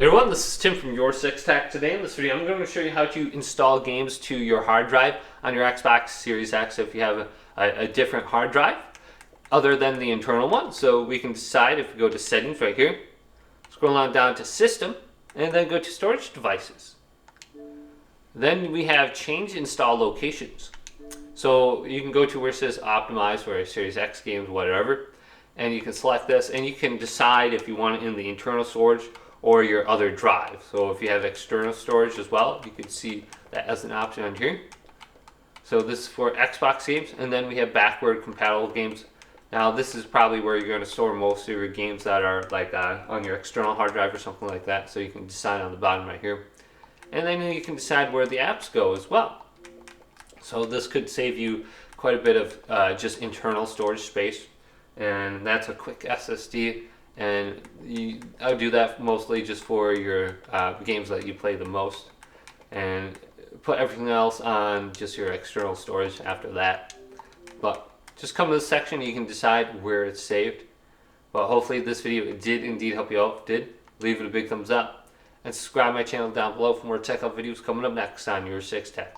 Hey everyone, this is Tim from YourSixTech. Today in this video I'm going to show you how to install games to your hard drive on your Xbox Series X if you have a different hard drive other than the internal one. So we can decide if we go to settings right here, scroll on down to system, and then go to storage devices. Then we have change install locations. So you can go to where it says optimize for Series X games, whatever, and you can select this and you can decide if you want it in the internal storage or your other drive. So if you have external storage as well, you can see that as an option on here. So this is for Xbox games, and then we have backward compatible games. Now this is probably where you're going to store most of your games that are like on your external hard drive or something like that. So you can decide on the bottom right here. And then you can decide where the apps go as well. So this could save you quite a bit of just internal storage space, and that's a quick SSD. And I would do that mostly just for your games that you play the most, and put everything else on just your external storage after that. But just come to this section, you can decide where it's saved. But hopefully this video did indeed help you out. If it did, leave it a big thumbs up and subscribe to my channel down below for more tech videos coming up next on YourSixTech.